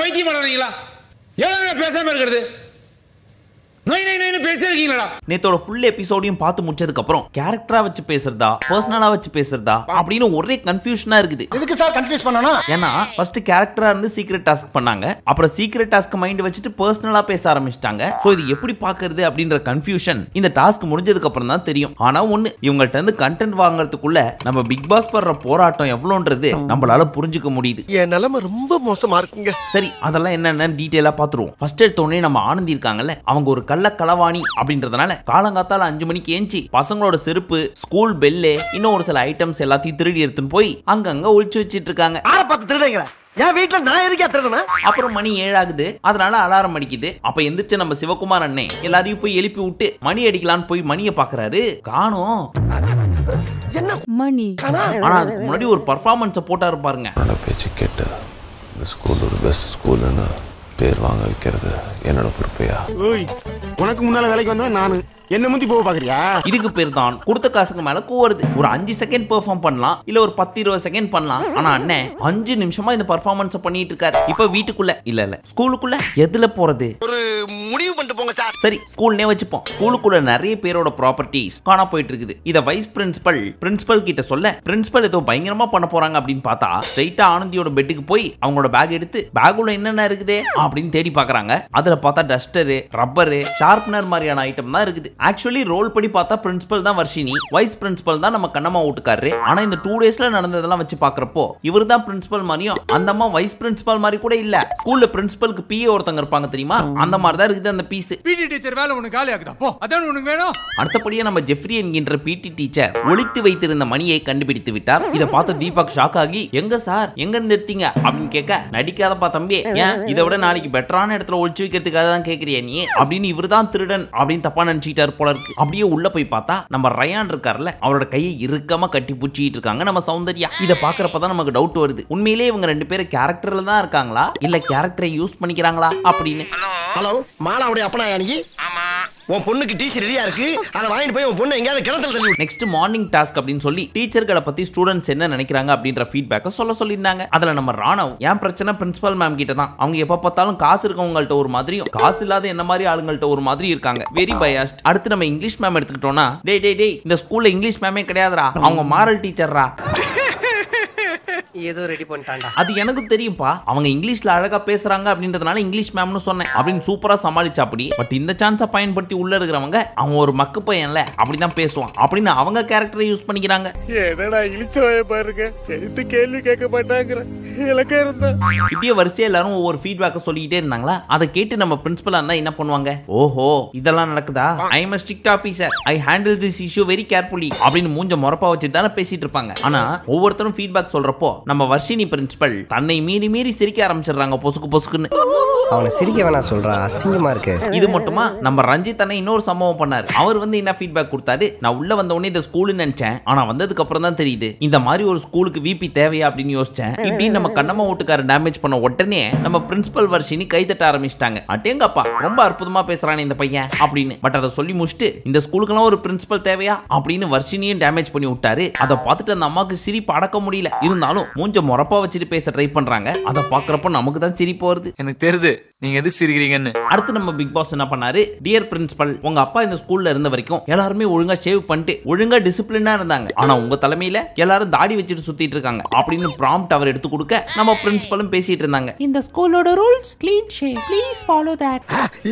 பைத்தியம் பண்ணுறீங்களா? எவ்வளவு பேசாம இருக்கிறது? நேத்தோட ஃபுல் எபிசோடையும் பார்த்து முடிச்சதுக்கு அப்புறம் கேரக்டரா வச்சு பேசுறதா பர்சனலா வச்சு பேசுறதா அப்படின்னு ஒரே கன்ஃபியூஷனா இருக்குது. எதுக்கு சார் கன்ஃபியூஸ் பண்ணனும்? ஏன்னா ஃபர்ஸ்ட் கேரக்டரா இருந்து சீக்ரெட் டாஸ்க் பண்ணாங்க, அப்புறம் சீக்ரெட் டாஸ்க் மைண்ட் வச்சுட்டு பர்சனலா பேச ஆரம்பிச்சிட்டாங்க. சோ இது எப்படி பாக்குறது அப்படின்ற கன்ஃபியூஷன் இந்த டாஸ்க் முடிஞ்சதுக்கு அப்புறம் தான் தெரியும். ஆனா ஒண்ணு, இவங்கள்ட்ட இருந்து கண்டென்ட் வாங்குறதுக்குள்ள நம்ம பிக் பாஸ் பண்ற போராட்டம் எவ்வளவுன்றது நம்மளால புரிஞ்சுக்க முடியுது. என் நிலைமை ரொம்ப மோசமா இருக்குங்க. சரி, அதெல்லாம் என்னன்னு டீடைலா பாத்துருவோம். ஃபர்ஸ்ட் எடுத்த உடனே நம்ம ஆனந்தி இருக்காங்கல்ல, அவங்க ஒரு களவாணி அப்படின்றதுனால காலங்காத்தால 5 மணிக்கு ஏஞ்சி பசங்களோட செருப்பு, ஸ்கூல் பெல்லு, இன்னும் ஒரு சில ஐட்டம்ஸ் எல்லாத்தையும் திருடி எடுத்துன்னு போய் அங்கங்க ஒளிச்சு வச்சிட்டு இருக்காங்க. என் வீட்டுல நான் எதுக்கே திருடனா? அப்புறம் மணி 7 ஆகுது, அதனால அலாரம் அடிக்குது. அப்ப எந்திரிச்ச நம்ம சிவகுமார் அண்ணே எல்லாரையும் போய் எழுப்பி விட்டு மணி அடிக்கலான்னு போய் மணியை பாக்குறாரு, காணோம். என்ன மணி? ஆனா அதுக்கு முன்னாடி ஒரு பர்ஃபார்மன்ஸை போட்டாரு பாருங்க. பேச்சு கேட்டு இந்த ஸ்கூல் ஒரு பெஸ்ட் ஸ்கூல்னு பேர் வாங்க வைக்கிறது என்னோட பொறுப்பையா? உனக்கு முன்னால வேலைக்கு வந்தவன் நானு, என்ன முந்தி போக பாக்குறியா? இதுக்கு பேர் தான் கொடுத்த காசுக்கு மேல கூவுறது. ஒரு 5 செகண்ட் பெர்ஃபார்ம் பண்ணலாம், இல்ல ஒரு 10-20 செகண்ட் பண்ணலாம். ஆனா அண்ணே 5 நிமிஷமா இந்த பெர்ஃபார்மன்ஸ் பண்ணிட்டு இருக்காரு. இப்ப வீட்டுக்குள்ள இல்ல ஸ்கூலுக்குள்ள எதுல போறது? ஒரு முடிவு பண்ணிட்டு போங்க சார். சரி, ஸ்கூல்னே வச்சுப்போம். ஸ்கூலுக்குள்ள நிறைய பேரோட ப்ராப்பர்ட்டிஸ் காணா போயிட்டு இருக்குது. இத வைஸ் பிரின்சிபல் கிட்ட சொல்ல, பிரின்சிபல் ஏதோ பயங்கரமா பண்ண போறாங்க அப்படின்னு பார்த்தா ஸ்ட்ரைட்டா ஆனந்தியோட பெட்டுக்கு போய் அவங்களோட பேக் எடுத்து பேக்குள்ள என்னென்ன இருக்குதே அப்படின்னு தேடி பாக்குறாங்க. அதுல பார்த்தா டஸ்டர், ரப்பர், ஷார்ப்னர் மாதிரியான ஐட்டம் தான் இருக்குது. ஆக்சுவலி ரோல் படி பார்த்தா பிரின்சிபல் தான் வர்ஷினி, வைஸ் பிரின்சிபல் தான் நம்ம கண்ணம்மா வீட்டுக்காரரு. ஆனா இந்த 2 டேஸ்ல நடந்ததெல்லாம் வச்சு பாக்குறப்போ இவர் தான் பிரின்சிபல் மாதிரியும் அந்த அம்மா வைஸ் பிரின்சிபல் மாதிரி கூட இல்ல. ஸ்கூல்ல பிரின்சிபலுக்கு பிஏ ஒருத்தங்க இருப்பாங்க தெரியுமா, அந்த மாதிரி தான் இருக்குது அந்த பீஸ். பிடி டீச்சர் வேலை உனக்கு காலி ஆகுதா? போ, அதான் உனக்கு வேணும். அடுத்தபடியா நம்ம ஜெஃப்ரி என்கின்ற பிடி டீச்சர் ஒளித்து வைத்திருந்த மணியை கண்டுபிடித்து விட்டார். இத பார்த்த தீபக் ஷாக் ஆகி, எங்க சார் எங்க இருந்து எடுத்தீங்க அப்படின்னு கேட்க, நடிக்காதப்பா தம்பி, ஏன் இதை விட நாளைக்கு பெட்டரான இடத்துல ஒளிச்சு வைக்கிறதுக்காக தான் கேக்குறியா நீ அப்படின்னு இவர் தான் திருடன் அப்படின்னு தப்பா நினைச்சிட்டாரு போல இருக்கு. அப்படியே உள்ள போய் பார்த்தா நம்ம ரயான் இருக்கார்ல, அவரோட கையை இறுக்கமா கட்டி புடிச்சிட்டு இருக்காங்க நம்ம சௌந்தர்யா. இத பாக்குறப்பதான் நமக்கு டவுட் வருது, உண்மையிலேயே இவங்க 2 பேரும் கேரக்டர்ல தான் இருக்காங்களா இல்ல கேரக்டரை யூஸ் பண்ணிக்கிறாங்களா அப்படின்னு. ஹலோ, மாலாவுடைய அப்பனா நீ? ஆமா. உன் பொண்ணுக்கு டீச்சர் ரெடியா இருக்கு, அதை வாங்கிட்டு போய் உன் பொண்ணு எங்கயாவது கிணத்துல தள்ளி. நெக்ஸ்ட் மார்னிங் டாஸ்க் அப்படின்னு சொல்லி டீச்சர்களை பத்தி ஸ்டூடெண்ட்ஸ் என்ன நினைக்கிறாங்க அப்படின்ற ஃபீட்பேக்கை சொல்லியிருந்தாங்க. அதுல நம்ம ராணவ், என் பிரச்சனை பிரின்சிபல் மேம் கிட்ட தான், அவங்க எப்ப பார்த்தாலும் காசு இருக்கவங்கள்ட்ட ஒரு மாதிரியும் காசு இல்லாத என்ன மாதிரி ஆளுங்கள்ட்ட ஒரு மாதிரி இருக்காங்க, வெரி பயாஸ்ட். அடுத்து நம்ம இங்கிலீஷ் மேம் எடுத்துக்கிட்டோம்னா, டேய் இந்த ஸ்கூல்ல இங்கிலீஷ் மேமே கிடையாதுடா, அவங்க மாரல் டீச்சர்ரா. ஏதோ ரெடி பண்ணிட்டான்டா. அது எனக்கு தெரியும்பா, அவங்க இங்கிலீஷ்ல அழகா பேசுறாங்க அப்படின்றதுனால இங்கிலீஷ் மேம்னு சொன்னேன் அப்படின்னு சூப்பரா சமாளிச்சா. அப்படி பட் இந்த சான்ஸை பயன்படுத்தி உள்ள இருக்கிறவங்க அவங்க ஒரு மக்கு பையன்ல அப்படிதான் பேசுவான் அப்படின்னு அவங்க கேரக்டரை யூஸ் பண்ணிக்கிறாங்க. என்னடா இழிச்சவாய பாருங்க, எது கேள்வி கேட்க மாட்டாங்கற இலக்க இருந்தா. இப்படியே வரிசையா எல்லாரும் ஒவ்வொரு ஃபீட்பேக்கை சொல்லிட்டே இருந்தாங்களா. அதை கேட்டு நம்ம பிரின்சிபலா இருந்தா என்ன பண்ணுவாங்க, ஓஹோ இதெல்லாம் நடக்குதா, I am a strict officer, I handle this issue very carefully அப்படின்னு மூஞ்ச முறப்பா வச்சுட்டு தானே பேசிட்டு இருப்பாங்க. ஆனா ஒவ்வொருத்தரும் ஃபீட்பேக் சொல்றப்போ நம்ம வர்ஷினி பிரின்சிபல் தன்னை மீறி சிரிக்க ஆரம்பிச்சிடுறாங்க பொசுக்குன்னு. அவனை சிரிக்க வேணா சொல்றா, அசிங்கமா இருக்கு. இது மட்டுமா, நம்ம ரஞ்சித் அண்ணன் இன்னொரு சம்பவம் பண்ணாரு. அவர் என்ன ஃபீட்பேக் கொடுத்தாரு, நான் உள்ள வந்த உடனே இந்த ஸ்கூல்னு நினைச்சேன், ஆனா வந்ததுக்கு அப்புறம் தான் தெரியுது இந்த மாதிரி ஒரு ஸ்கூலுக்கு விபி தேவையா அப்படின்னு யோசிச்சேன். இப்படி நம்ம கண்ணம்மா வீட்டுக்கார டேமேஜ் பண்ண உடனே நம்ம பிரின்சிபல் வர்ஷினி கைதட்ட ஆரம்பிச்சிட்டாங்க. அட்டேங்கப்பா ரொம்ப அற்புதமா பேசுறானே இந்த பையன் அப்படின்னு. பட் அதை சொல்லி முடிச்சுட்டு இந்த ஸ்கூலுக்குலாம் ஒரு பிரின்சிபல் தேவையா அப்படின்னு வர்ஷினியும் டேமேஜ் பண்ணி விட்டாரு. அதை பார்த்துட்டு அந்த அம்மாக்கு சிரிப்பு அடக்க முடியல. இருந்தாலும் மூஞ்ச முறப்பா வச்சுட்டு பேச ட்ரை பண்றாங்க. அதை பாக்குறப்ப நமக்கு தான் சிரிப்பு வருது. எனக்கு தெரியுது நீங்க எது சிரிக்கிறீங்கன்னு. அடுத்து நம்ம பிக் பாஸ் என்ன பண்ணாரு, டியர் பிரின்சிபல், உங்க அப்பா இந்த ஸ்கூல்ல இருந்த வரைக்கும் எல்லாருமே ஒழுங்கா ஷேவ் பண்ணிட்டு ஒழுங்கா டிசிப்ளினா இருந்தாங்க. ஆனா உங்க தலைமையில எல்லாரும் தாடி வச்சுட்டு சுத்திட்டு இருக்காங்க அப்படின்னு ப்ராம்ப்ட் அவர் எடுத்து கொடுக்க நம்ம பிரின்சிபலும் பேசிட்டு இருந்தாங்க. இந்த ஸ்கூலோட rules clean shave, please follow that.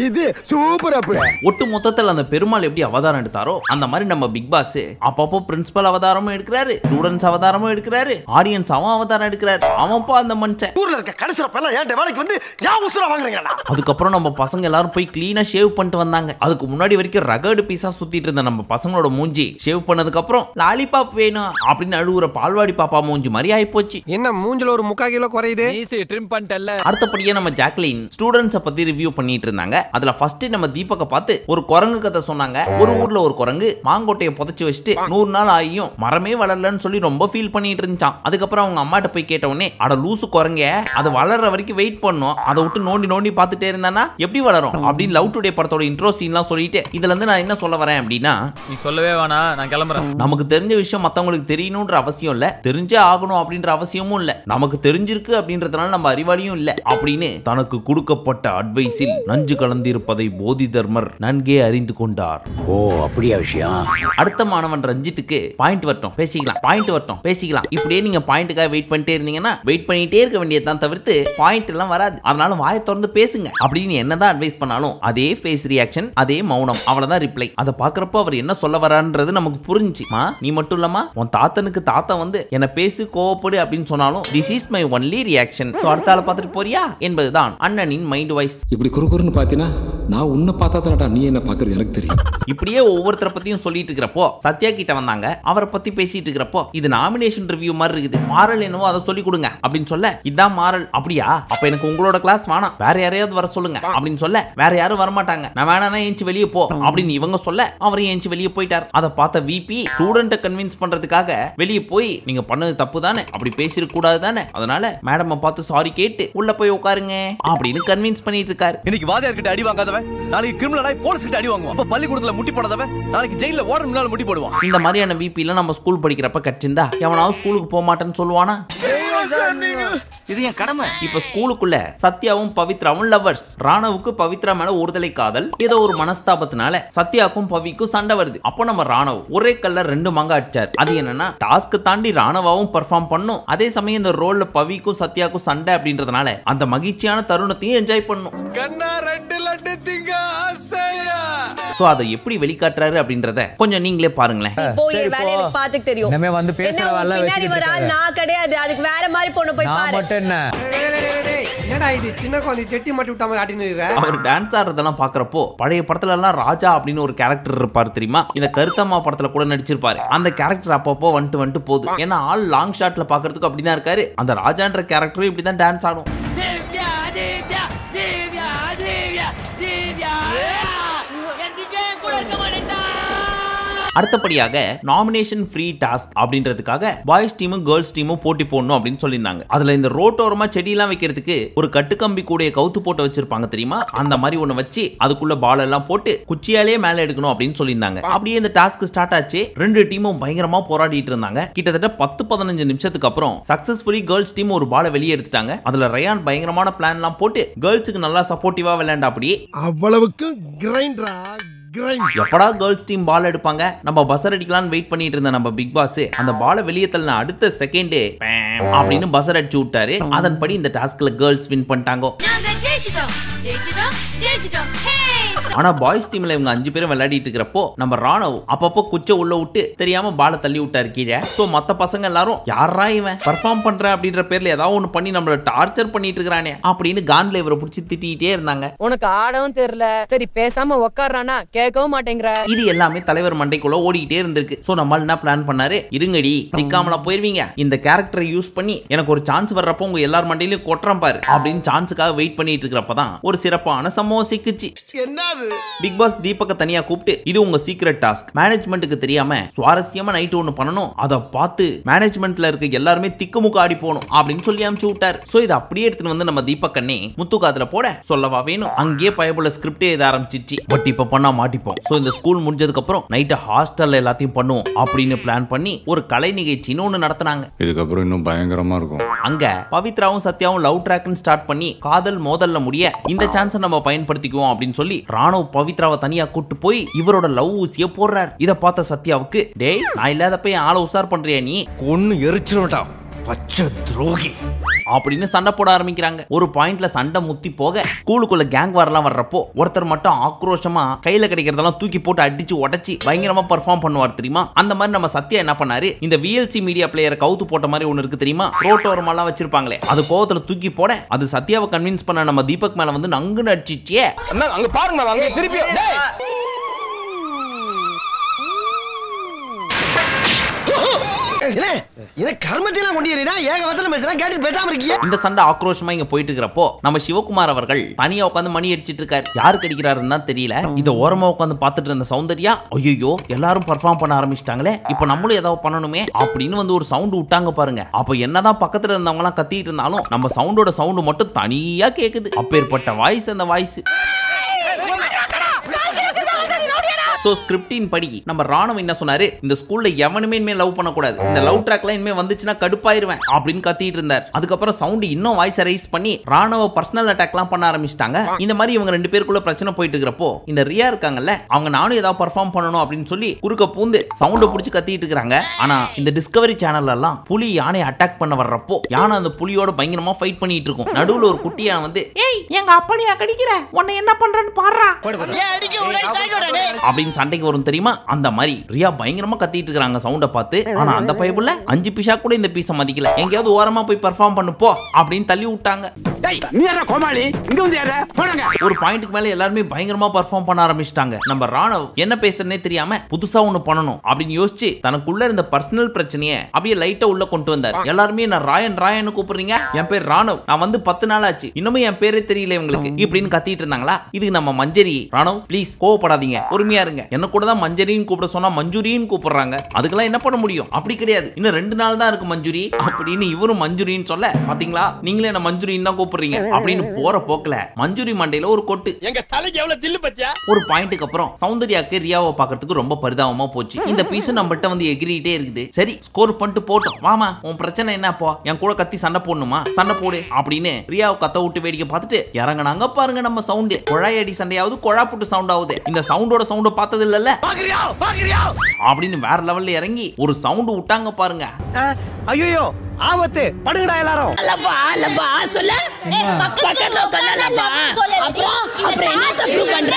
இது சூப்பர். அப்ப ஒட்டு மொத்தத்தில் அந்த பெருமாள் எப்படி அவதாரம் எடுத்தாரோ அந்த மாதிரி நம்ம பிக் பாஸ் அப்பப்போ பிரின்சிபல் அவதாரமும் எடுக்கிறாரு, ஸ்டூடெண்ட்ஸ் அவதாரமும் எடுக்கிறாரு, ஆடியன்ஸ் அவதாரம் எடுக்கிறாரு. அவன்ப்பா அந்த மனுஷன். ஊர்ல இருக்க கடைசிரப்பெல்லாம் ஏன் வேலைக்கு வந்து யா உசுரா வாங்குறீங்கடா. அதுக்கப்புறம் நம்ம பசங்க எல்லாரும் போய் கிளீனா ஷேவ் பண்ணிட்டு வந்தாங்க. அதுக்கு முன்னாடி வரைக்கும் ரகடு பீஸா சுத்திட்டு இருந்த நம்ம பசங்களோட மூஞ்சி ஷேவ் பண்ணதுக்கு அப்புறம் லாலிபாப் வேணும் அப்படின்னு அழுகுற பால்வாடி பாப்பா மூஞ்சி மாதிரி ஆயி போச்சு. என்ன மூஞ்சில ஒரு 3/4 கிலோ குறையுது. ட்ரிம் பண்ணிட்டல்ல. அடுத்தபடியே நம்ம ஜாக்லின் ஸ்டூடெண்ட்ஸை பத்தி ரிவ்யூ பண்ணிட்டு இருந்தாங்க. அதுல ஃபர்ஸ்ட் நம்ம தீபக்க பார்த்து ஒரு குரங்கு கதை சொன்னாங்க. ஒரு ஊர்ல ஒரு குரங்கு மாங்கோட்டையை புதைச்சு வச்சுட்டு 100 நாள் ஆகியும் மரமே வளரலன்னு சொல்லி ரொம்ப ஃபீல் பண்ணிட்டு இருந்துச்சான். அதுக்கப்புறம் அவங்க அவங்க அம்மாட்ட போய் கேட்ட உடனே அட லூசு குரங்க அது வளர்ற வரைக்கும் வெயிட் பண்ணும், அதை விட்டு நோண்டி நோண்டி பார்த்துட்டே இருந்தானா எப்படி வளரும் அப்படின்னு லவ் டுடே படத்தோட இன்ட்ரோ சீன்லாம் சொல்லிட்டு இதுல இருந்து நான் என்ன சொல்ல வரேன் அப்படின்னா, நீ சொல்லவே வேணா, நான் கிளம்புறேன். நமக்கு தெரிஞ்ச விஷயம் மத்தவங்களுக்கு தெரியணும்ன்ற அவசியம் இல்ல, தெரிஞ்சே ஆகணும் அப்படின்ற அவசியமும் இல்ல, நமக்கு தெரிஞ்சிருக்கு அப்படின்றதுனால நம்ம அறிவாளியும் இல்ல அப்படின்னு தனக்கு கொடுக்கப்பட்ட அட்வைஸில் நஞ்சு கலந்திருப்பதை போதி தர்மர் நன்கே அறிந்து கொண்டார். ஓ அப்படியா விஷயம். அடுத்த மாணவன் ரஞ்சித்துக்கு பாயிண்ட் வரட்டும் பேசிக்கலாம், பாயிண்ட் வரட்டும் பேசிக்கலாம், இப்படியே நீங்க பாயிண்ட்டுக்காக வெயிட் பண்ணிட்டே இருந்தீங்கன்னா வெயிட் பண்ணிட்டே இருக்க வேண்டியதான் தவிர்த்து பாயிண்ட் எல்லாம் வராது. அதனால வாயை திறந்து பேசுங்க அப்படின்னு என்னதான் அட்வைஸ் பண்ணாலும் அதே ஃபேஸ் ரியாக்ஷன், அதே மௌனம், அவ்வளவுதான் ரிப்ளை. அதை பாக்குறப்போ அவர் என்ன சொல்ல வரான்றது நமக்கு புரிஞ்சுச்சு. நீ மட்டும் இல்லமா உன் தாத்தனுக்கு தாத்தா வந்து என்ன பேசு கோவப்படு அப்படின்னு சொன்னாலும் this is my only reaction. So அடுத்த ஆளை பார்த்துட்டு போறியா என்பதுதான் அண்ணனின் மைண்ட் வாய்ஸ். இப்படி குறுகுறுன்னு பாத்தீனா நான் உன்னை பார்த்தா நீ என்ன பாக்குறது எனக்கு தெரியும். இப்படியே ஒவ்வொருத்தரை பத்தியும் சொல்லிட்டு இருக்கிறப்போ சத்யா கிட்ட வந்தாங்க, அவரை பத்தி பேசிட்டு இருக்கிறப்போ இது நாமினேஷன் ரிவ்யூ மாதிரி இருக்குது, மாரல் என்னவோ அதை சொல்லி கொடுங்க அப்படின்னு சொல்ல இதான் மாரல். அப்படியா அப்ப எனக்கு உங்களோட கிளாஸ் வேணாம், வேற யாரையாவது வர சொல்லுங்க அப்படின்னு சொல்ல வேற யாரும் வரமாட்டாங்க, நான் வேணா ஏஞ்சி வெளியே போ அப்படின்னு இவங்க சொல்ல அவரையும் ஏஞ்சி வெளியே போயிட்டார். அதை பார்த்த விபி ஸ்டூடெண்ட்டை கன்வின்ஸ் பண்றதுக்காக வெளியே போய் நீங்க பண்ணது தப்பு தானே, அப்படி பேசிட கூடாது தானே, அதனால மேடம் பார்த்து சாரி கேட்டு உள்ள போய் உட்காருங்க அப்படின்னு கன்வின்ஸ் பண்ணிட்டு இருக்காரு. இன்னைக்கு வாத்தியார் கிட்ட அடி வாங்காதவன் நாளைக்கு கிரிமினல் ஆகி போலீஸ் கிட்ட அடி வாங்குவான், அப்ப பள்ளிக்கூடத்துல முட்டி போடாதவன் நாளைக்கு ஜெயில வார்டன் முன்னால முட்டி போடுவான். இந்த மாதிரியான விபி எல்லாம் நம்ம ஸ்கூல் படிக்கிறப்ப கட்சிந்தா எவனாவது ஸ்கூலுக்கு போக மாட்டேன்னு சொல்லுவானா? இது என் கடமை. இப்ப ஸ்கூலுக்குள்ள சத்யாவும் பவித்ராவும் லவர்ஸ். ராணவுக்கு பவித்ரா மேல ஒருதலை காதல், ஏதோ ஒரு மனஸ்தாபத்தினால சத்யாக்கும் பவிக்கும் சண்டை வருது. அப்போ நம்ம ராணவ் ஒரே கல்ல ரெண்டு மாங்க அடிச்சார். அது என்னன்னா டாஸ்க் தாண்டி ராணவாவும் பெர்ஃபார்ம் பண்ணும், அதே சமயம் இந்த ரோல்ல பவிக்கும் சத்யாக்கும் சண்டை அப்படின்றதுனால அந்த மகிழ்ச்சியான தருணத்தையும் என்ஜாய் பண்ணும். சோ அதை எப்படி வெளிக்காட்டுறாரு அப்படின்றத கொஞ்சம் நீங்களே பாருங்களேன். அவர் டான்ஸ் ஆடுறதெல்லாம் பாக்குறப்போ பழைய படத்துல எல்லாம் ராஜா அப்படின்னு ஒரு கேரக்டர் இருப்பாரு தெரியுமா, இந்த கருத்தம்மா படத்துல கூட நடிச்சிருப்பாரு. அந்த கேரக்டர் அப்பப்போ வந்துட்டு போகுது, ஏன்னா ஆள் லாங் ஷாட்ல பாக்குறதுக்கு அப்படிதான் இருக்காரு. அந்த ராஜான்ற கேரக்டரும் இப்படிதான் டான்ஸ் ஆடும். அடுத்தபடியாக நாமினேஷன் ஃப்ரீ டாஸ்க் அப்படின்றதுக்காக பாய்ஸ் டீமும் கேர்ள்ஸ் டீமும் போட்டி போடணும் அப்படின்னு சொல்லியிருந்தாங்க. அதுல இந்த ரோட்டோரமா செடியெல்லாம் வைக்கிறதுக்கு ஒரு கட்டுக்கம்பி கூட கவுத்து போட்டு வச்சிருப்பாங்க தெரியுமா, அந்த மாதிரி ஒண்ணு வச்சு அதுக்குள்ள பால் எல்லாம் போட்டு குச்சியாலே மேல எடுக்கணும் அப்படின்னு சொல்லியிருந்தாங்க. அப்படியே இந்த டாஸ்க் ஸ்டார்ட் ஆச்சு. ரெண்டு டீமும் பயங்கரமா போராடிட்டு இருந்தாங்க. கிட்டத்தட்ட 10-15 நிமிஷத்துக்கு அப்புறம் சக்சஸ்ஃபுல்லி கேர்ள்ஸ் டீம் ஒரு பாலை வெளியே எடுத்துட்டாங்க. அதுல ரயான் பயங்கரமான பிளான் எல்லாம் போட்டு கேர்ள்ஸுக்கு நல்லா சப்போர்ட்டிவா விளையாண்டா. அப்படி அவ்வளவுக்கு எப்படா கேர்ள்ஸ் டீம் பால் எடுப்பாங்க, நம்ம பஸர் அடிக்கலாம்னு வெயிட் பண்ணிட்டு இருந்த நம்ம பிக் பாஸ் அந்த பாலை வெளியே தள்ளின அடுத்த செகண்டே அப்படின்னு பஸர் அடிச்சு விட்டாரு. அதன்படி இந்த டாஸ்க்ல கேர்ள்ஸ் வின் பண்ணிட்டாங்க. ஆனா பாய்ஸ் டீம்ல இவங்க 5 பேரும் விளையாடிட்டு இருக்கிறப்போ நம்ம ராணவ் அப்பப்போ குச்ச உள்ள விட்டு தெரியாம பாலை தள்ளி விட்டாரு கீழே. சோ மத்த பசங்க எல்லாரும் யாரா இவன் பெர்ஃபார்ம் பண்ற அப்படின்ற பேர்ல ஏதாவது ஒண்ணு பண்ணி நம்மள டார்ச்சர் பண்ணிட்டு இருக்கானே அப்படின்னு கான்ல இவரை பிடிச்சி திட்டிட்டே இருந்தாங்க. உனக்கு ஆடவும் தெரியல, சரி பேசாம உட்கார்றானா கேட்கவும் மாட்டேங்கிற. இது எல்லாமே தலைவர் மண்டைக்குள்ள ஓடிக்கிட்டே இருந்திருக்கு. சோ நம்ம என்ன பிளான் பண்ணாரு, இருங்கடி சிக்காமலா போயிருவீங்க, இந்த கேரக்டரை யூஸ் பண்ணி எனக்கு ஒரு சான்ஸ் வர்றப்போ உங்க எல்லார் மண்டையிலும் கொட்டுறேன் பாரு அப்படின்னு சான்ஸுக்காக வெயிட் பண்ணிட்டு இருக்கிறப்பதான் ஒரு சிறப்பான சம்பவம் சிக்கிச்சு. பிக் பாஸ் தீபக்க தனியா கூப்பிட்டு இது உங்க சீக்ரெட் டாஸ்க், மேனேஜ்மெண்ட்டுக்கு தெரியாம சுவாரஸ்யமா நைட் ஒண்ணு பண்ணணும், அதை பார்த்து மேனேஜ்மெண்ட்ல இருக்க எல்லாருமே திக்குமுக்கு ஆடி போகணும் அப்படின்னு சொல்லி அனுப்பிச்சு விட்டார். சோ இதை அப்படியே எடுத்துட்டு வந்து நம்ம தீபக் அண்ணே முத்து காதுல போட சொல்லவா வேணும், அங்கேயே பயபுள்ள ஸ்கிரிப்டே எழுத ஆரம்பிச்சிச்சு. பட் இப்ப பண்ணா மாட்டிப்போம். சோ இந்த ஸ்கூல் முடிஞ்சதுக்கு அப்புறம் நைட் ஹாஸ்டல்ல எல்லாத்தையும் பண்ணுவோம் அப்படின்னு பிளான் பண்ணி ஒரு கலை நிகழ்ச்சின்னு ஒண்ணு நடத்தினாங்க. இதுக்கப்புறம் இன்னும் பயங்கரமா இருக்கும். அங்க பவித்ராவும் சத்யாவும் லவ் ட்ராக்னு ஸ்டார்ட் பண்ணி காதல் மோதல்ல முடிய இந்த சான்ஸை நம்ம பயன்படுத்திக்குவோம் அப்படின்னு சொல்லி ராணவ் பவித்ராவை தனியா கூட்டு போய் இவரோட லவ் ஊசிய போடுறார். இத பார்த்த சத்யாவுக்கு டேய் நான் இல்லாதப்ப ஆளை உசார் பண்றியா நீ, கொன்னு எரிச்சிருடா பச்சை துரோகி அப்படின்னு சண்டை போட ஆரம்பிக்கிறாங்க. ஒரு பாயிண்ட்ல சண்டை முத்தி போக ஸ்கூலுக்குள்ள கேங் வார்லாம் வர்றப்போ ஒருத்தர் மட்டும் ஆக்ரோஷமா கையில கிடைக்கிறதெல்லாம் தூக்கி போட்டு அடிச்சு உடைச்சி பயங்கரமா பெர்ஃபார்ம் பண்ணுவார் தெரியுமா. அந்த மாதிரி நம்ம சத்யா என்ன பண்ணாரு, இந்த VLC மீடியா பிளேயரை கவுத்து போட்ட மாதிரி ஒன்னு இருக்கு தெரியுமா, ரோட்டோரமெல்லாம் வச்சிருப்பாங்களே, அது கோவத்துல தூக்கி போட அது சத்யாவை கன்வின்ஸ் பண்ண நம்ம தீபக் மேல வந்து நங்குன்னு அடிச்சிச்சே. அங்க பாருங்க அங்க திருப்பி இந்த சண்டை ஆக்ரோஷமா இங்க போயிட்டு இருக்கிறப்போ நம்ம சிவகுமார் அவர்கள் தனியா உட்காந்து மணி அடிச்சிட்டு இருக்காரு. யாரு கடிக்கிறாருன்னு தான் தெரியல. இத ஓரமா உட்காந்து பார்த்துட்டு இருந்த சௌந்தர்யா ஐயோ எல்லாரும் பெர்ஃபார்ம் பண்ண ஆரம்பிச்சிட்டாங்களே, இப்ப நம்மளும் ஏதாவது பண்ணணுமே அப்படின்னு வந்து ஒரு சவுண்ட் விட்டாங்க பாருங்க. அப்ப என்னதான் பக்கத்துல இருந்தவங்க எல்லாம் கத்திட்டு இருந்தாலும் நம்ம சவுண்டோட சவுண்ட் மட்டும் தனியா கேக்குது. அப்பேற்பட்ட வாய்ஸ் அந்த வாய்ஸ். சோ ஸ்கிரிப்டின் படி நம்ம ராணுவ என்ன சொன்னாரு, இந்த ஸ்கூல்ல எவனுமே இனிமே லவ் பண்ண கூடாது, இந்த லவ் ட்ராக்ல இனிமே வந்துச்சுன்னா கடுப்பாயிருவேன் அப்படின்னு கத்திட்டு இருந்தார். அதுக்கப்புறம் சவுண்ட் இன்னும் வாய்ஸ் ரைஸ் பண்ணி ராணுவ பர்சனல் அட்டாக்லாம் பண்ண ஆரம்பிச்சிட்டாங்க. இந்த மாதிரி இவங்க ரெண்டு பேருக்குள்ள பிரச்சனை போயிட்டு இருக்கிறப்போ இந்த ரியா இருக்காங்கல்ல, அவங்க நானும் ஏதாவது பெர்ஃபார்ம் பண்ணணும் அப்படின்னு சொல்லி குறுக்க பூந்து சவுண்ட் புடிச்சு கத்திட்டு இருக்காங்க. ஆனா இந்த டிஸ்கவரி சேனல்ல எல்லாம் புலி யானை அட்டாக் பண்ண வர்றப்போ யானை அந்த புலியோட பயங்கரமா ஃபைட் பண்ணிட்டு இருக்கும். நடுவுல ஒரு குட்டியா வந்து ஏய் எங்க அப்பனியா கடிக்கிற, உன்னை என்ன பண்றன்னு பாறா அப்படின்னு சண்டைக்கு வரும் தெரியுமா. அந்த மாதிரி ரியா பயங்கரமா கத்திட்டு இருக்காங்க சவுண்ட பார்த்து. ஆனா அந்த பைப்புல 5 பைசா கூட இந்த பீஸ மதிக்கல. எங்கயாவது ஓரமா போய் பெர்ஃபார்ம் பண்ணு போ அப்படின்னு தள்ளி விட்டாங்க. ஒரு பாயிண்ட்க்கு மேல எல்லாருமே பயங்கரமா பெர்ஃபார்ம் பண்ண ஆரம்பிச்சிட்டாங்க. நம்ம ராணவ் என்ன பேசுறனே தெரியாம புதுசா ஒண்ணு பண்ணணும் அப்படின்னு யோசிச்சு தனக்குள்ள இருந்த பர்சனல் பிரச்சனையை அப்படியே லைட்டா உள்ள கொண்டு வந்தார். எல்லாருமே நான் ராயன் ராயன் கூப்பிடுறீங்க, என் பேர் ராணவ், நான் வந்து 10 நாள் ஆச்சு, இன்னுமே என் பேரே தெரியல உங்களுக்கு இப்படின்னு கத்திட்டு இருந்தாங்களா. இதுக்கு நம்ம மஞ்சரி ராணவ் ப்ளீஸ் கோவப்படாதீங்க, பொறுமையா இருங்க, என்ன கூட தான் மஞ்சரின்னு கூப்பிட சொன்னா மஞ்சுரின்னு கூப்பிடுறாங்க, அதுக்கெல்லாம் என்ன பண்ண முடியும், அப்படி கிடையாது, இன்னும் 2 நாள் தான் இருக்கு மஞ்சுரி அப்படின்னு இவரும் மஞ்சுரின்னு சொல்ல, பாத்தீங்களா நீங்களே என்ன மஞ்சுரின்னு தான் கூப்பிடுறீங்க அப்படின்னு போற போக்கல மஞ்சுரி மண்டையில ஒரு கொட்டு. எங்க தலைக்கு எவ்வளவு தில்லு பத்தியா. ஒரு பாயிண்ட்க்கு அப்புறம் சௌந்தர்யாக்கு ரியாவை பார்க்கிறதுக்கு ரொம்ப பரிதாபமா போச்சு. இந்த பீஸ் நம்மள்ட்ட வந்து எகிரிட்டே இருக்குது. சரி ஸ்கோர் பண்ணிட்டு போட்டோம், வாமா உன் பிரச்சனை என்ன, போ என் கூட கத்தி சண்டை போடணுமா சண்டை போடு அப்படின்னு ரியாவை கத்த விட்டு வேடிக்கை பார்த்துட்டு இறங்கினாங்க பாருங்க. நம்ம சவுண்ட் குழாய் அடி சண்டையாவது குழா புட்டு சவுண்ட் ஆகுது, இந்த சவுண்டோட சவுண்ட் பார்த்தது இல்லல்ல அப்படின்னு வேற லெவல்ல இறங்கி ஒரு சவுண்ட் விட்டாங்க பாருங்க. ஐயோ ஆபத்து, படுங்கடா எல்லாரும். சொல்லு பக்கத்துல உட்கார்ந்தா அப்புறம் என்ன தப்பு பண்ற?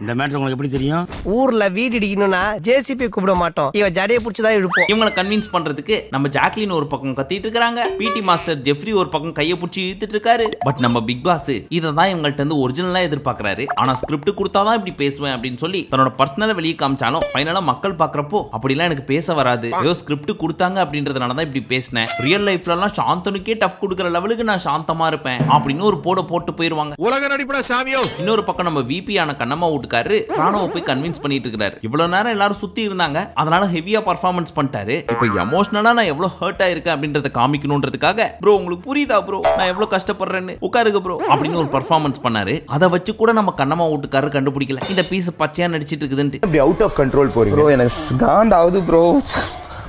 இந்த மேட்டர் உங்களுக்கு எப்படி தெரியும்? ஊர்ல வீடு இடிக்கணும்னா ஜேசிபி கூப்பிட மாட்டோம், இவ ஜடையை புடிச்சுதான் இழுப்போம். இவங்களை கன்வின்ஸ் பண்றதுக்கு நம்ம ஜாக்லின் ஒரு பக்கம் கத்திட்டு இருக்காங்க, பிடி மாஸ்டர் ஜெஃப்ரி ஒரு பக்கம் கையை புடிச்சு இழுத்துட்டு இருக்காரு. பட் நம்ம பிக் பாஸ் இததான் இவங்கள்ட்ட இருந்து ஒரிஜினலா எதிர்பார்க்கறாரு. ஆனா ஸ்கிரிப்ட் கொடுத்தாதான் இப்படி பேசுவேன் அப்படின்னு சொல்லி தன்னோட பர்சனலை வெளியே காமிச்சாலும் ஃபைனலா மக்கள் பாக்குறப்போ அப்படிலாம் எனக்கு பேச வராது, ஏதோ ஸ்கிரிப்ட் கொடுத்தாங்க அப்படின்றதுனாலதான் இப்படி பேசினேன், ரியல் லைஃப்ல எல்லாம் சாந்தனுக்கே டஃப் கொடுக்குற லெவலுக்கு நான் சாந்தமா இருப்பேன் அப்படின்னு ஒரு போட்டு போயிருவாங்க. உலக நடிப்புடா சாமியோ. இன்னொரு பக்கம் நம்ம விபி ஆன கண்ணம்மா வீட்டுக்காரு ராணுவ போய் கன்வின்ஸ் பண்ணிட்டு இருக்காரு. இவ்வளவு நேரம் எல்லாரும் சுத்தி இருந்தாங்க, அதனால ஹெவியா பர்ஃபார்மன்ஸ் பண்ணிட்டாரு. இப்போ எமோஷனலா நான் எவ்வளவு ஹர்ட் ஆயிருக்கேன் அப்படின்றத காமிக்கணும்ன்றதுக்காக ப்ரோ உங்களுக்கு புரியுதா ப்ரோ நான் எவ்வளவு கஷ்டப்படுறேன்னு உட்காருங்க ப்ரோ அப்படின்னு ஒரு பர்ஃபார்மன்ஸ் பண்ணாரு. அதை வச்சு கூட நம்ம கண்ணம்மா வீட்டுக்காரரு கண்டுபிடிக்கல இந்த பீஸ் பச்சையா நடிச்சிட்டு இருக்குதுன்னு. இப்படி அவுட் ஆஃப் கண்ட்ரோல் போறீங்க ப்ரோ, எனக்கு காண்டாவுது ப்ரோ.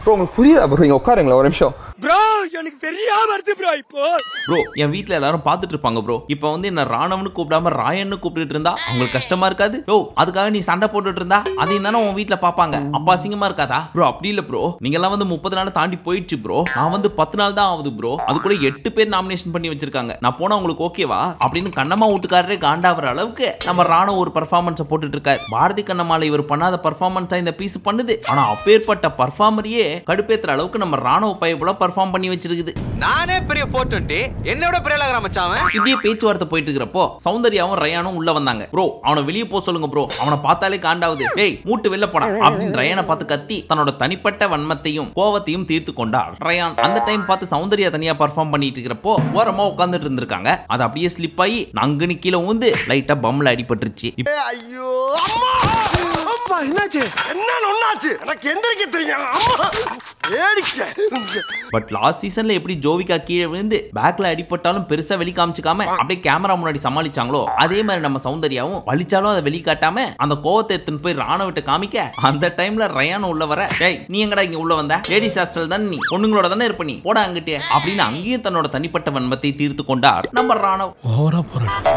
ப்ரோ உங்களுக்கு புரியுதா ப்ரோ, நீங்க உட்காருங்களா ஒரு நிமிஷம். ப்ரோ எனக்கு பெரிய வருது ப்ரோ. இப்போ ப்ரோ என் வீட்ல எல்லாரும் பாத்துட்டு இருப்பாங்க ப்ரோ, இப்போ வந்து என்ன ராணவன்னு கூப்பிடாம ராயன்னு கூப்பிட்டு இருந்தா அவங்களுக்கு கஷ்டமா இருக்காது? ஓ அதுக்காக நீ சண்டை போட்டுட்டு இருந்தா அதையும் தானே உன் வீட்ல பாப்பாங்க, அப்பா அசிங்கமா இருக்காதா ப்ரோ? அப்படி இல்ல ப்ரோ, நீங்க எல்லாம் வந்து 30 நாள் தாண்டி போயிடுச்சு ப்ரோ, நான் வந்து 10 நாள் தான் ஆகுது ப்ரோ, அது கூட 8 பேர் நாமினேஷன் பண்ணி வச்சிருக்காங்க, நான் போனா உங்களுக்கு ஓகேவா அப்படின்னு கண்ணம்மா வீட்டுக்காரரே காண்டாவற அளவுக்கு நம்ம ராணுவ ஒரு பர்ஃபார்மன்ஸ் போட்டுட்டு இருக்காரு. பாரதி கண்ணம்மால இவர் பண்ணாத பர்ஃபார்மன்ஸா இந்த பீஸ் பண்ணுது. ஆனா அப்பேற்பட்ட பர்ஃபார்மரையே கடுப்பேத்துற அளவுக்கு நம்ம ராணுவ பைப்புல பர்ஃபார்ம் பண்ணி வச்சிருக்குது. நானே பெரிய போட்டுட்டி என்னோட பெரிய மச்சான். இப்படியே பேச்சுவார்த்தை போயிட்டு இருக்கிறப்போ சௌந்தர்யாவும் ரயானும் உள்ள வந்தாங்க. ப்ரோ அவனை வெளியே போ சொல்லுங்க ப்ரோ, அவனை பார்த்தாலே காண்டாவுது, டேய் மூட்டு வெளில போடா அப்படின்னு ரயானை பார்த்து கத்தி தன்னோட தனிப்பட்ட வன்மத்தையும் கோவத்தையும் தீர்த்து கொண்டார் ரயான். அந்த டைம் பார்த்து சௌந்தர்யா தனியா பர்ஃபார்ம் பண்ணிட்டு இருக்கிறப்போ ஓரமா உட்கார்ந்துட்டு இருந்திருக்காங்க. அது அப்படியே ஸ்லிப் ஆகி நங்குனி கீழே ஊந்து லைட்டா பம்ல அடிபட்டுருச்சு. ஐயோ அம்மா அம்மா என்னாச்சு என்ன ஒண்ணாச்சு எனக்கு எந்திரிக்க தெரியும் அம்மா ஏடிச்ச. பட் லாஸ்ட் சீசன்ல எப்படி ஜோவிகா கீழே விழுந்து பேக்ல அடிபட்டாலும் பெருசா வெளி காமிச்சுக்காம அப்படியே கேமரா முன்னாடி சமாளிச்சாங்களோ அதே மாதிரி நம்ம சௌந்தர்யாவும் வலிச்சாலும் அதை வெளி காட்டாம அந்த கோவத்தை எடுத்துன்னு போய் ராணுவத்தை காமிக்க அந்த டைம்ல ரயான் உள்ள வர, டேய் நீ எங்கடா இங்க உள்ள வந்த, லேடிஸ் ஹாஸ்டல் தான் நீ பொண்ணுங்களோட தானே இருப்ப, நீ போட அங்கிட்டே அப்படின்னு அங்கேயும் தன்னோட தனிப்பட்ட வன்மத்தை தீர்த்து கொண்டார் நம்ம ராணவ்.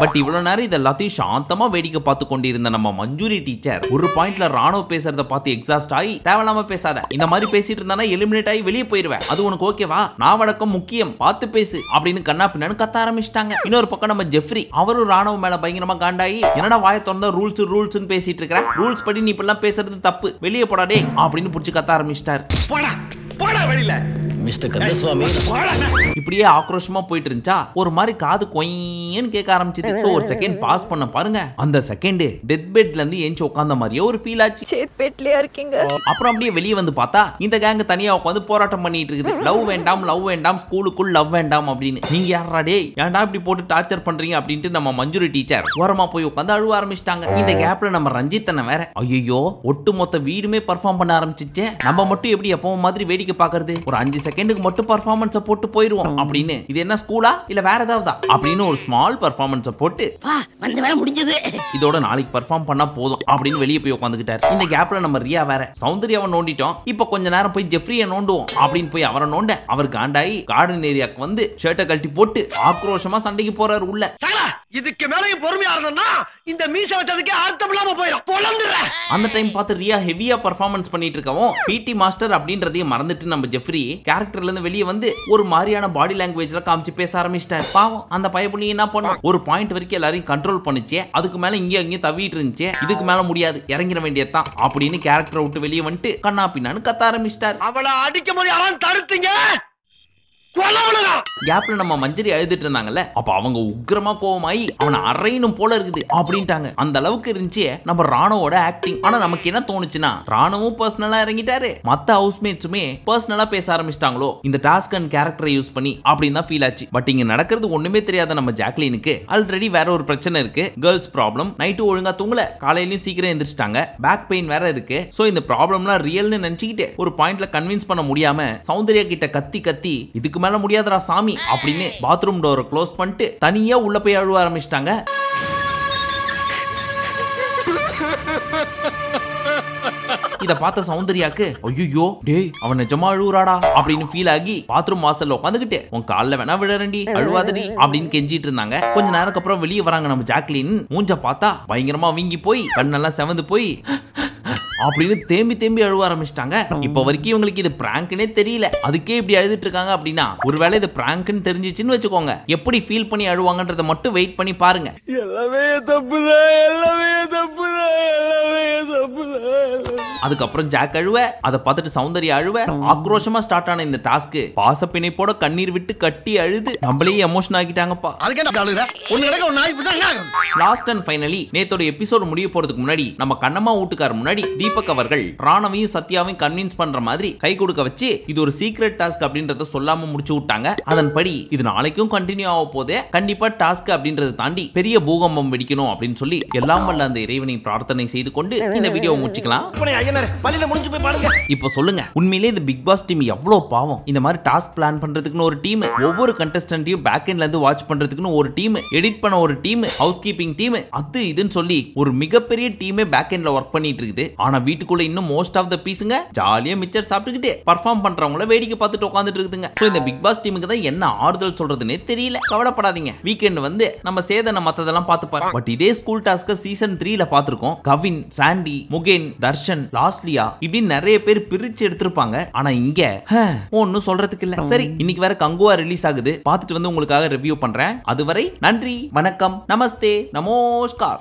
பட் இவ்வளவு நேரம் இது எல்லாத்தையும் சாந்தமா வேடிக்கை பார்த்து கொண்டிருந்த நம்ம மஞ்சுரி டீச்சர் ஒரு பாயிண்ட்ல ராணுவ பேசுறத பார்த்து எக்ஸாஸ்ட் ஆகி தேவையில்லாம பேசாத, இந்த மாதிரி பேசிட்டு இருந்தா எலிமினேட் ஆகி வெளியே போயிருவேன், அது உனக்கு ஓகேவா, நான் வழக்கம் முக்கியம் பார்த்து பேசு அப்படின்னு கண்ணா பின்னான்னு கத்த ஆரம்பிச்சிட்டாங்க. இன்னொரு பக்கம் நம்ம ஜெஃப்ரி அவரும் ராணுவ மேல பயங்கரமா காண்டாயி என்னடா வாய திறந்தா ரூல்ஸ் ரூல்ஸ்னு பேசிட்டு இருக்கிற, ரூல்ஸ் படி நீ இப்பெல்லாம் பேசுறது தப்பு, வெளியே போடாடே அப்படின்னு புடிச்சு கத்த ஆரம்பிச்சிட்டாரு. போடா போடா வெளியில மிஸ்டர் கந்தசுவாமி. இப்படியே ஆக்ரோஷமா போயிட்டு இருந்துச்சா ஒரு மாதிரி காது கொய்ன்னு கேட்க ஆரம்பிச்சது. சோ ஒரு செகண்ட் பாஸ் பண்ண பாருங்க. அந்த செகண்ட் டெத் பெட்ல இருந்து ஏஞ்சி உட்கார்ந்த மாதிரியே ஒரு ஃபீல் ஆச்சு. சேத் பெட்லயா இருக்கீங்க. அப்புறம் அப்படியே வெளியே வந்து பார்த்தா இந்த கேங் தனியா உட்காந்து போராட்டம் பண்ணிட்டு இருக்குது. லவ் வேண்டாம் ஸ்கூலுக்குள் லவ் வேண்டாம் அப்படின்னு. நீங்க யாரா டேய் ஏன்டா இப்படி போட்டு டார்ச்சர் பண்றீங்க அப்படின்ட்டு நம்ம மஞ்சுரி டீச்சர் ஓரமா போய் உட்காந்து அழுவ ஆரம்பிச்சிட்டாங்க. இந்த கேப்ல நம்ம ரஞ்சித் அண்ணன் வேற ஐயோ ஒட்டு மொத்த வீடுமே பெர்ஃபார்ம் பண்ண ஆரம்பிச்சிச்சே. நம்ம மட்டும் எப்படி எப்பவும் மாதிரி வேடிக்கை பாக்குறது, ஒரு 5 செகண்டுக்கு மட்டும் பெர்ஃபார்மன்ஸை போட்டு போயிருவோம் அப்படின்னு. இது என்ன ஸ்கூலா இல்ல வேற ஏதாவது அப்படின்னு ஒரு ஸ்மால் பெர்ஃபார்மன்ஸை போட்டு முடிஞ்சது இதோட நாளைக்கு பெர்ஃபார்ம் பண்ணா போதும் அப்படின்னு வெளியே போய் உட்காந்துக்கிட்டாரு. இந்த கேப்ல நம்ம ரியா வேற சௌந்தர்யாவை நோண்டிட்டோம். இப்ப கொஞ்ச நேரம் போய் ஜெஃப்ரியை நோண்டுவோம் அப்படின்னு போய் அவரை நோண்ட அவர் காண்டாயி கார்டன் ஏரியாக்கு வந்து ஷர்ட்டை கழட்டி போட்டு ஆக்ரோஷமா சண்டைக்கு போறாரு உள்ள. இதுக்கு மேலயும் பொறுமையா இருந்தனா இந்த மீச வச்சதுக்கே அர்த்தம் இல்லாம போயிடும். பொளந்துறேன். அந்த டைம் பார்த்து ரியா ஹெவியா பெர்ஃபார்மன்ஸ் பண்ணிட்டு இருக்கவும் பிடி மாஸ்டர் அப்படின்றதையும் மறந்துட்டு நம்ம ஜெஃப்ரி கேரக்டர்ல இருந்து வெளியே வந்து ஒரு மாதிரியான பாடி லாங்குவேஜ்ல காமிச்சு பேச ஆரம்பிச்சிட்டாரு. பாவம் அந்த பயப்புண்ணி என்ன பண்ணும், ஒரு பாயிண்ட் வரைக்கும் எல்லாரையும் கண்ட்ரோல் பண்ணிச்சு. அதுக்கு மேல இங்கே தவிட்டு இருந்துச்சு. இதுக்கு மேல முடியாது இறங்கிட வேண்டியதுதான் அப்படின்னு கேரக்டரை விட்டு வெளியே வந்துட்டு கண்ணா பின்னான்னு கத்த ஆரம்பிச்சிட்டாரு. அவளை அடிக்கும் போது யாரும் தடுத்தீங்க. கேப்ல நம்ம மஞ்சரி அழுதுட்டு இருந்தாங்கல்ல, அப்ப அவங்க உக்கிரமா கோவமாயி அவனை அறையணும் போல இருக்குது அப்படின்ட்டாங்க. அந்த அளவுக்கு இருந்துச்சு நம்ம ராணுவோட ஆக்டிங். ஆனா நமக்கு என்ன தோணுச்சுன்னா ராணுவும் பர்சனலா இறங்கிட்டாரு, மத்த ஹவுஸ்மேட்ஸுமே பர்சனலா பேச ஆரம்பிச்சிட்டாங்களோ இந்த டாஸ்க் அண்ட் கேரக்டரை யூஸ் பண்ணி அப்படின்னு தான் ஃபீல் ஆச்சு. பட் இங்க நடக்கிறது ஒண்ணுமே தெரியாத நம்ம ஜாக்லினுக்கு ஆல்ரெடி வேற ஒரு பிரச்சனை இருக்கு. Girls problem. நைட்டு ஒழுங்கா தூங்கல, காலையிலயும் சீக்கிரம் எந்திரிச்சிட்டாங்க. பேக் பெயின் வேற இருக்கு. சோ இந்த ப்ராப்ளம்லாம் ரியல்னு நினைச்சுக்கிட்டு ஒரு பாயிண்ட்ல கன்வின்ஸ் பண்ண முடியாம சௌந்தர்யா கிட்ட கத்தி இதுக்கு மேல முடியாதடா சாமி அப்படின்னு பாத்ரூம் டோரை க்ளோஸ் பண்ணிட்டு தனியா உள்ள போய் அழுவ ஆரம்பிச்சிட்டாங்க. இத பார்த்த சௌந்தர்யாக்கு ஐயோ டேய் அவன் நிஜமா அழுவுறாடா அப்படின்னு ஃபீல் ஆகி பாத்ரூம் வாசல்ல உட்காந்துக்கிட்டு உன் கால்ல வேணா விழறண்டி அழுவாதடி அப்படின்னு கெஞ்சிட்டு இருந்தாங்க. கொஞ்ச நேரத்துக்கு அப்புறம் வெளியே வராங்க நம்ம ஜாக்லின். மூஞ்ச பார்த்தா பயங்கரமா வீங்கி போய் கண்ணெல்லாம் செவந்து போய் அப்படின்னு தேம்பி அழுவ ஆரம்பிச்சிட்டாங்க. இப்ப வரைக்கும் இவங்களுக்கு இது பிராங்க்னே தெரியல. அதுக்கே இப்படி அழுதுட்டு இருக்காங்க அப்படின்னா ஒருவேளை இது பிராங்க்னு தெரிஞ்சிச்சுன்னு வச்சுக்கோங்க. எப்படி ஃபீல் பண்ணி அழுவாங்கன்றத மட்டும் வெயிட் பண்ணி பாருங்க. எல்லாமே தப்புதான். அதுக்கப்புறம் ஜாக் அழுவ, அதை பார்த்துட்டு சௌந்தர்யா அழுவ. ஆக்ரோஷமா ஸ்டார்ட் ஆன இந்த டாஸ்க் பாச பிணைப்போட கண்ணீர் விட்டு கட்டி அழுது நம்மளே எமோஷன் ஆகிட்டாங்கப்பா. லாஸ்ட் அண்ட் ஃபைனலி நேத்தோட எபிசோட் முடிய போறதுக்கு முன்னாடி நம்ம கண்ணம்மா வீட்டுக்கார முன்னாடி தீபக் அவர்கள் ராணவையும் சத்யாவையும் கன்வின்ஸ் பண்ற மாதிரி கை கொடுக்க வச்சு இது ஒரு சீக்ரெட் டாஸ்க் அப்படின்றத சொல்லாம முடிச்சு விட்டாங்க. அதன்படி இது நாளைக்கும் கண்டினியூ ஆக போதே. கண்டிப்பா டாஸ்க் அப்படின்றத தாண்டி பெரிய பூகம்பம் வெடிக்கணும் அப்படின்னு சொல்லி எல்லாம் வல்ல அந்த இறைவனை பிரார்த்தனை செய்து கொண்டு இந்த வீடியோ முடிச்சுக்கலாம். இப்போ சொல்லுங்க, உண்மையிலே இந்த பிக் பாஸ் டீம் எவ்வளவு பாவம். இந்த மாதிரி டாஸ்க் பிளான் பண்றதுக்குன்னு ஒரு டீம், ஒவ்வொரு கண்டஸ்டன்ட்டையும் பேக் எண்ட்ல இருந்து வாட்ச் பண்றதுக்குன்னு ஒரு டீம், எடிட் பண்ண ஒரு டீம், ஹவுஸ் கீப்பிங் டீம், அது இதுன்னு சொல்லி ஒரு மிகப்பெரிய டீமே பேக் எண்ட்ல ஒர்க் பண்ணிட்டு இருக்குது. ஆனா வீட்டுக்குள்ள இன்னும் மோஸ்ட் ஆஃப் த பீஸுங்க ஜாலியா மிச்சர் சாப்பிட்டுக்கிட்டு பர்ஃபார்ம் பண்றவங்கள வேடிக்கை பார்த்துட்டு உட்காந்துட்டு இருக்குதுங்க. சோ இந்த பிக் பாஸ் டீமுக்கு தான் என்ன ஆறுதல் சொல்றதுன்னே தெரியல. கவலைப்படாதீங்க, வீக்கெண்ட் வந்து நம்ம சேதன மத்ததெல்லாம் பார்த்துப்பாரு. பட் இதே ஸ்கூல் டாஸ்க் சீசன் 3ல பார்த்திருக்கோம். கவின், சாண்டி, முகேன், தர்ஷன், லாஸ்லியா இப்படி நிறைய பேர் பிரிச்சு எடுத்திருப்பாங்க. ஆனா இங்க ஒன்னும் சொல்றதுக்கு இல்ல. சரி, இன்னைக்கு வேற கங்குவா ரிலீஸ் ஆகுது. பார்த்துட்டு வந்து உங்களுக்காக ரிவ்யூ பண்றேன். அதுவரை நன்றி, வணக்கம், நமஸ்தே, நமஸ்கார்.